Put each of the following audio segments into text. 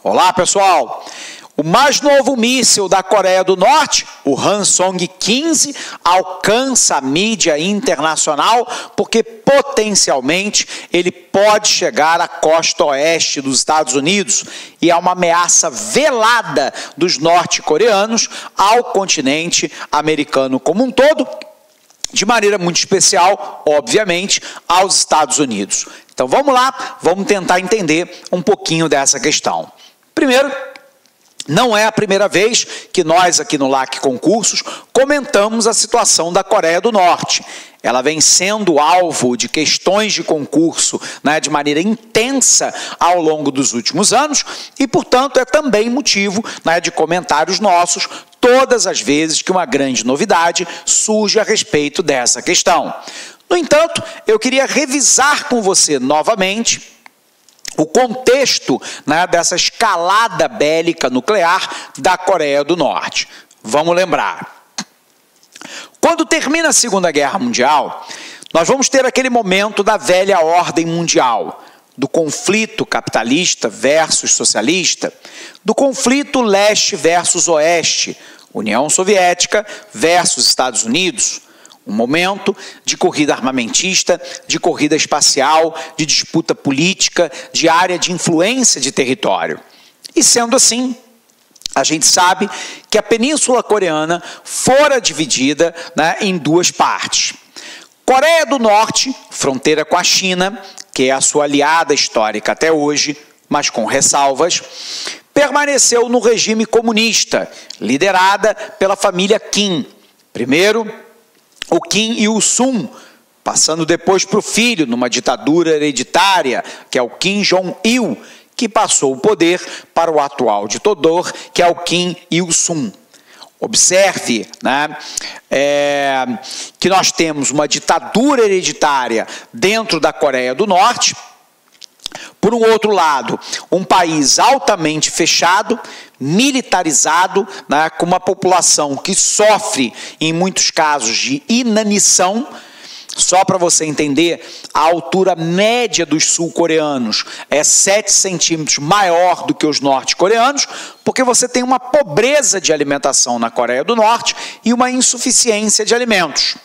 Olá, pessoal! O mais novo míssil da Coreia do Norte, o Hwasong-15, alcança a mídia internacional porque potencialmente ele pode chegar à costa oeste dos Estados Unidos e é uma ameaça velada dos norte-coreanos ao continente americano como um todo, de maneira muito especial, obviamente, aos Estados Unidos. Então vamos lá, vamos tentar entender um pouquinho dessa questão. Primeiro, não é a primeira vez que nós aqui no LAC Concursos comentamos a situação da Coreia do Norte. Ela vem sendo alvo de questões de concurso, de maneira intensa ao longo dos últimos anos e, portanto, é também motivo de comentários nossos todas as vezes que uma grande novidade surge a respeito dessa questão. No entanto, eu queria revisar com você novamente o contexto dessa escalada bélica nuclear da Coreia do Norte. Vamos lembrar. Quando termina a Segunda Guerra Mundial, nós vamos ter aquele momento da velha ordem mundial, do conflito capitalista versus socialista, do conflito leste versus oeste, União Soviética versus Estados Unidos, um momento de corrida armamentista, de corrida espacial, de disputa política, de área de influência de território. E sendo assim, a gente sabe que a Península Coreana fora dividida em duas partes. Coreia do Norte, fronteira com a China, que é a sua aliada histórica até hoje, mas com ressalvas, permaneceu no regime comunista, liderada pela família Kim. Primeiro, o Kim Il-sung, passando depois para o filho, numa ditadura hereditária, que é o Kim Jong-il, que passou o poder para o atual ditador, que é o Kim Il-sung. Observe que nós temos uma ditadura hereditária dentro da Coreia do Norte. Por um outro lado, um país altamente fechado, militarizado, com uma população que sofre, em muitos casos, de inanição. Só para você entender, a altura média dos sul-coreanos é 7 centímetros maior do que os norte-coreanos, porque você tem uma pobreza de alimentação na Coreia do Norte e uma insuficiência de alimentos.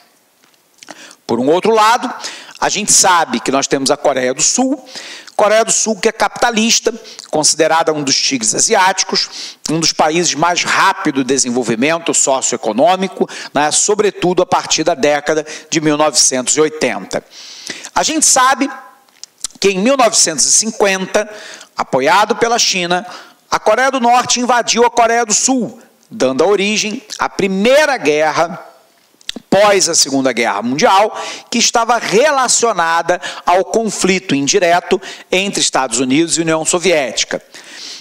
Por um outro lado, a gente sabe que nós temos a Coreia do Sul que é capitalista, considerada um dos tigres asiáticos, um dos países mais rápido de desenvolvimento socioeconômico, sobretudo a partir da década de 1980. A gente sabe que em 1950, apoiado pela China, a Coreia do Norte invadiu a Coreia do Sul, dando origem à Primeira Guerra pós a Segunda Guerra Mundial, que estava relacionada ao conflito indireto entre Estados Unidos e União Soviética.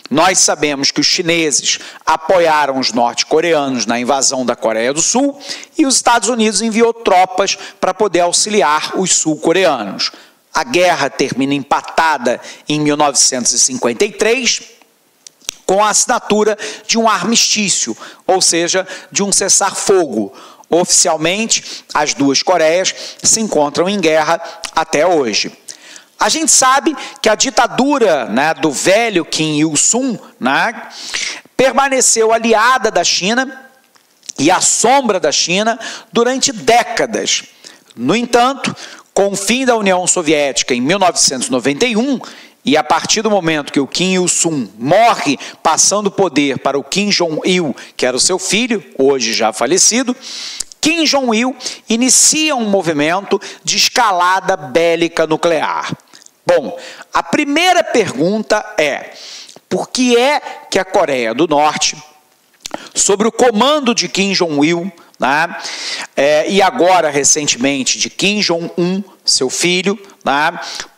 Nós sabemos que os chineses apoiaram os norte-coreanos na invasão da Coreia do Sul e os Estados Unidos enviou tropas para poder auxiliar os sul-coreanos. A guerra termina empatada em 1953, com a assinatura de um armistício, ou seja, de um cessar-fogo. Oficialmente, as duas Coreias se encontram em guerra até hoje. A gente sabe que a ditadura do velho Kim Il-sung permaneceu aliada da China e à sombra da China durante décadas. No entanto, com o fim da União Soviética em 1991, e a partir do momento que o Kim Il-sung morre, passando o poder para o Kim Jong-il, que era o seu filho, hoje já falecido, Kim Jong-il inicia um movimento de escalada bélica nuclear. Bom, a primeira pergunta é: por que é que a Coreia do Norte, sob o comando de Kim Jong-il, e agora recentemente de Kim Jong-un, seu filho,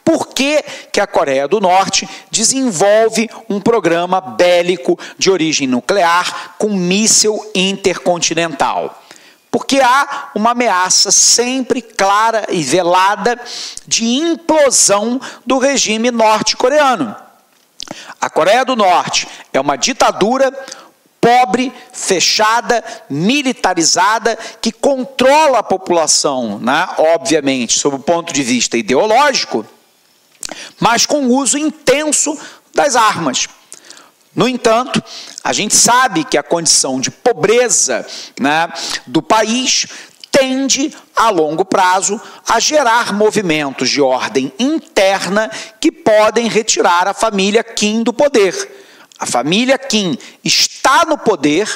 por que que a Coreia do Norte desenvolve um programa bélico de origem nuclear com míssil intercontinental? Porque há uma ameaça sempre clara e velada de implosão do regime norte-coreano. A Coreia do Norte é uma ditadura pobre, fechada, militarizada, que controla a população, obviamente, sob o ponto de vista ideológico, mas com uso intenso das armas. No entanto, a gente sabe que a condição de pobreza, né, do país tende, a longo prazo, a gerar movimentos de ordem interna que podem retirar a família Kim do poder. A família Kim está no poder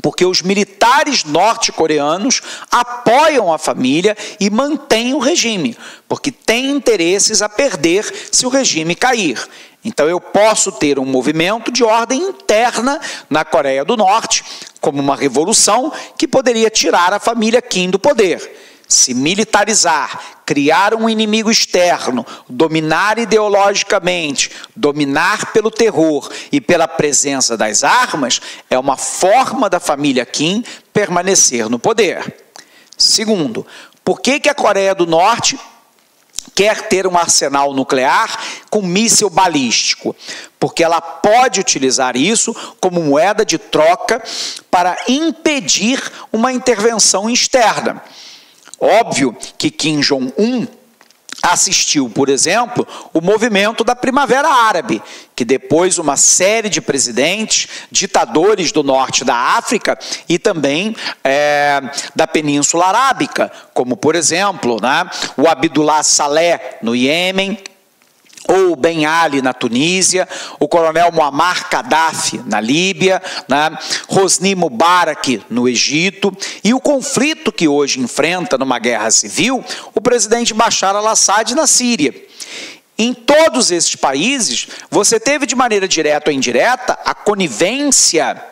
porque os militares norte-coreanos apoiam a família e mantêm o regime, porque têm interesses a perder se o regime cair. Então eu posso ter um movimento de ordem interna na Coreia do Norte, como uma revolução que poderia tirar a família Kim do poder. Se militarizar, criar um inimigo externo, dominar ideologicamente, dominar pelo terror e pela presença das armas, é uma forma da família Kim permanecer no poder. Segundo, por que a Coreia do Norte quer ter um arsenal nuclear com míssil balístico? Porque ela pode utilizar isso como moeda de troca para impedir uma intervenção externa. Óbvio que Kim Jong-un assistiu, por exemplo, o movimento da Primavera Árabe, que depois uma série de presidentes, ditadores do norte da África e também da Península Arábica, como, por exemplo, né, o Abdullah Saleh no Iêmen, ou Ben Ali na Tunísia, o coronel Muammar Gaddafi na Líbia, né, Hosni Mubarak no Egito, e o conflito que hoje enfrenta numa guerra civil o presidente Bashar al-Assad na Síria. Em todos esses países, você teve de maneira direta ou indireta a conivência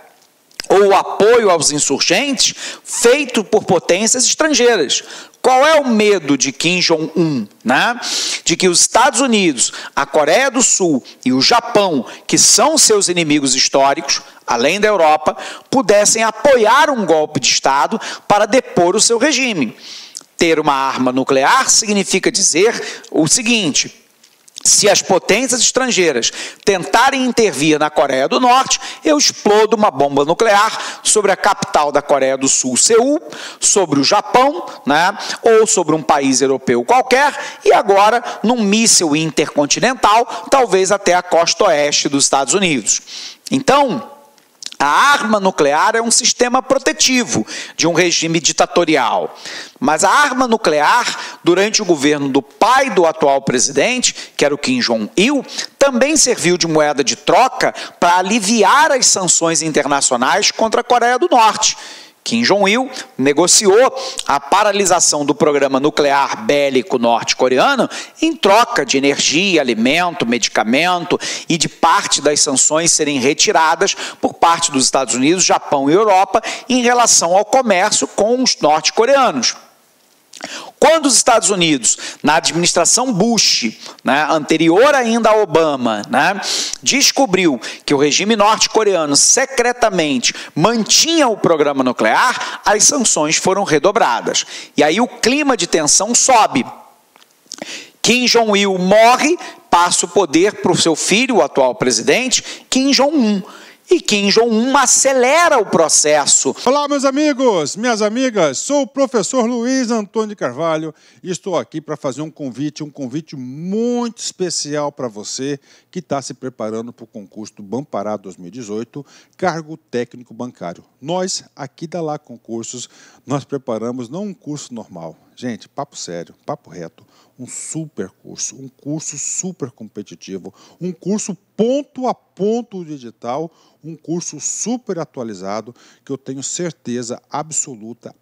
ou o apoio aos insurgentes feito por potências estrangeiras. Qual é o medo de Kim Jong-un, né? De que os Estados Unidos, a Coreia do Sul e o Japão, que são seus inimigos históricos, além da Europa, pudessem apoiar um golpe de Estado para depor o seu regime. Ter uma arma nuclear significa dizer o seguinte: se as potências estrangeiras tentarem intervir na Coreia do Norte, eu explodo uma bomba nuclear sobre a capital da Coreia do Sul, Seul, sobre o Japão, né, ou sobre um país europeu qualquer, e agora num míssil intercontinental, talvez até a costa oeste dos Estados Unidos. Então, a arma nuclear é um sistema protetivo de um regime ditatorial. Mas a arma nuclear, durante o governo do pai do atual presidente, que era o Kim Jong-il, também serviu de moeda de troca para aliviar as sanções internacionais contra a Coreia do Norte. Kim Jong-il negociou a paralisação do programa nuclear bélico norte-coreano em troca de energia, alimento, medicamento e de parte das sanções serem retiradas por parte dos Estados Unidos, Japão e Europa em relação ao comércio com os norte-coreanos. Quando os Estados Unidos, na administração Bush, né, anterior ainda a Obama, né, descobriu que o regime norte-coreano secretamente mantinha o programa nuclear, as sanções foram redobradas. E aí o clima de tensão sobe. Kim Jong-il morre, passa o poder para o seu filho, o atual presidente, Kim Jong-un. E Kim Jong-un acelera o processo. Olá, meus amigos, minhas amigas, sou o professor Luiz Antônio de Carvalho e estou aqui para fazer um convite muito especial para você que está se preparando para o concurso do Banpará 2018, cargo técnico bancário. Nós, aqui da Lá Concursos, nós preparamos não um curso normal, gente, papo sério, papo reto, um curso super competitivo, um curso ponto a ponto digital, um curso super atualizado que eu tenho certeza absoluta,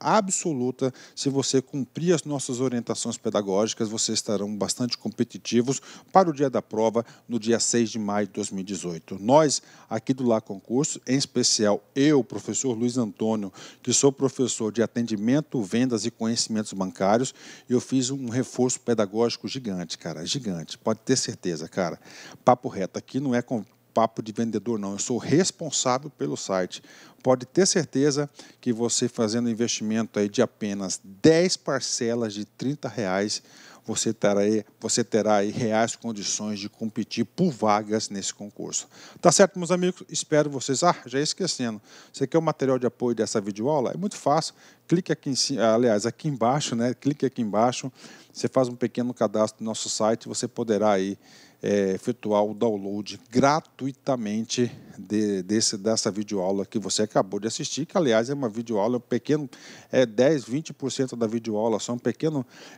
se você cumprir as nossas orientações pedagógicas, vocês estarão bastante competitivos para o dia da prova, no dia 6 de maio de 2018. Nós, aqui do Lá Concurso, em especial eu, professor Luiz Antônio, que sou professor de atendimento, vendas e conhecimentos bancários, eu fiz um reforço pedagógico gigante, cara, gigante, pode ter certeza, cara. Papo reto, aqui não é com papo de vendedor, não. Eu sou responsável pelo site. Pode ter certeza que você fazendo investimento aí de apenas 10 parcelas de R$30, você terá aí reais condições de competir por vagas nesse concurso. Tá certo, meus amigos? Espero vocês. Já ia esquecendo. Você quer o material de apoio dessa videoaula? É muito fácil. Clique aqui em cima, aliás, aqui embaixo, né? Clique aqui embaixo. Você faz um pequeno cadastro no nosso site. Você poderá aí efetuar o download gratuitamente dessa videoaula que você acabou de assistir, que aliás é uma videoaula pequeno, 10, 20% da videoaula, só é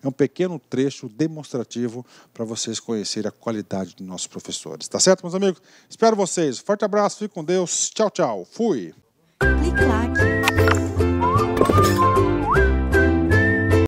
um pequeno trecho demonstrativo para vocês conhecerem a qualidade dos nossos professores. Tá certo, meus amigos? Espero vocês. Forte abraço, fique com Deus. Tchau, tchau. Fui! Clique like.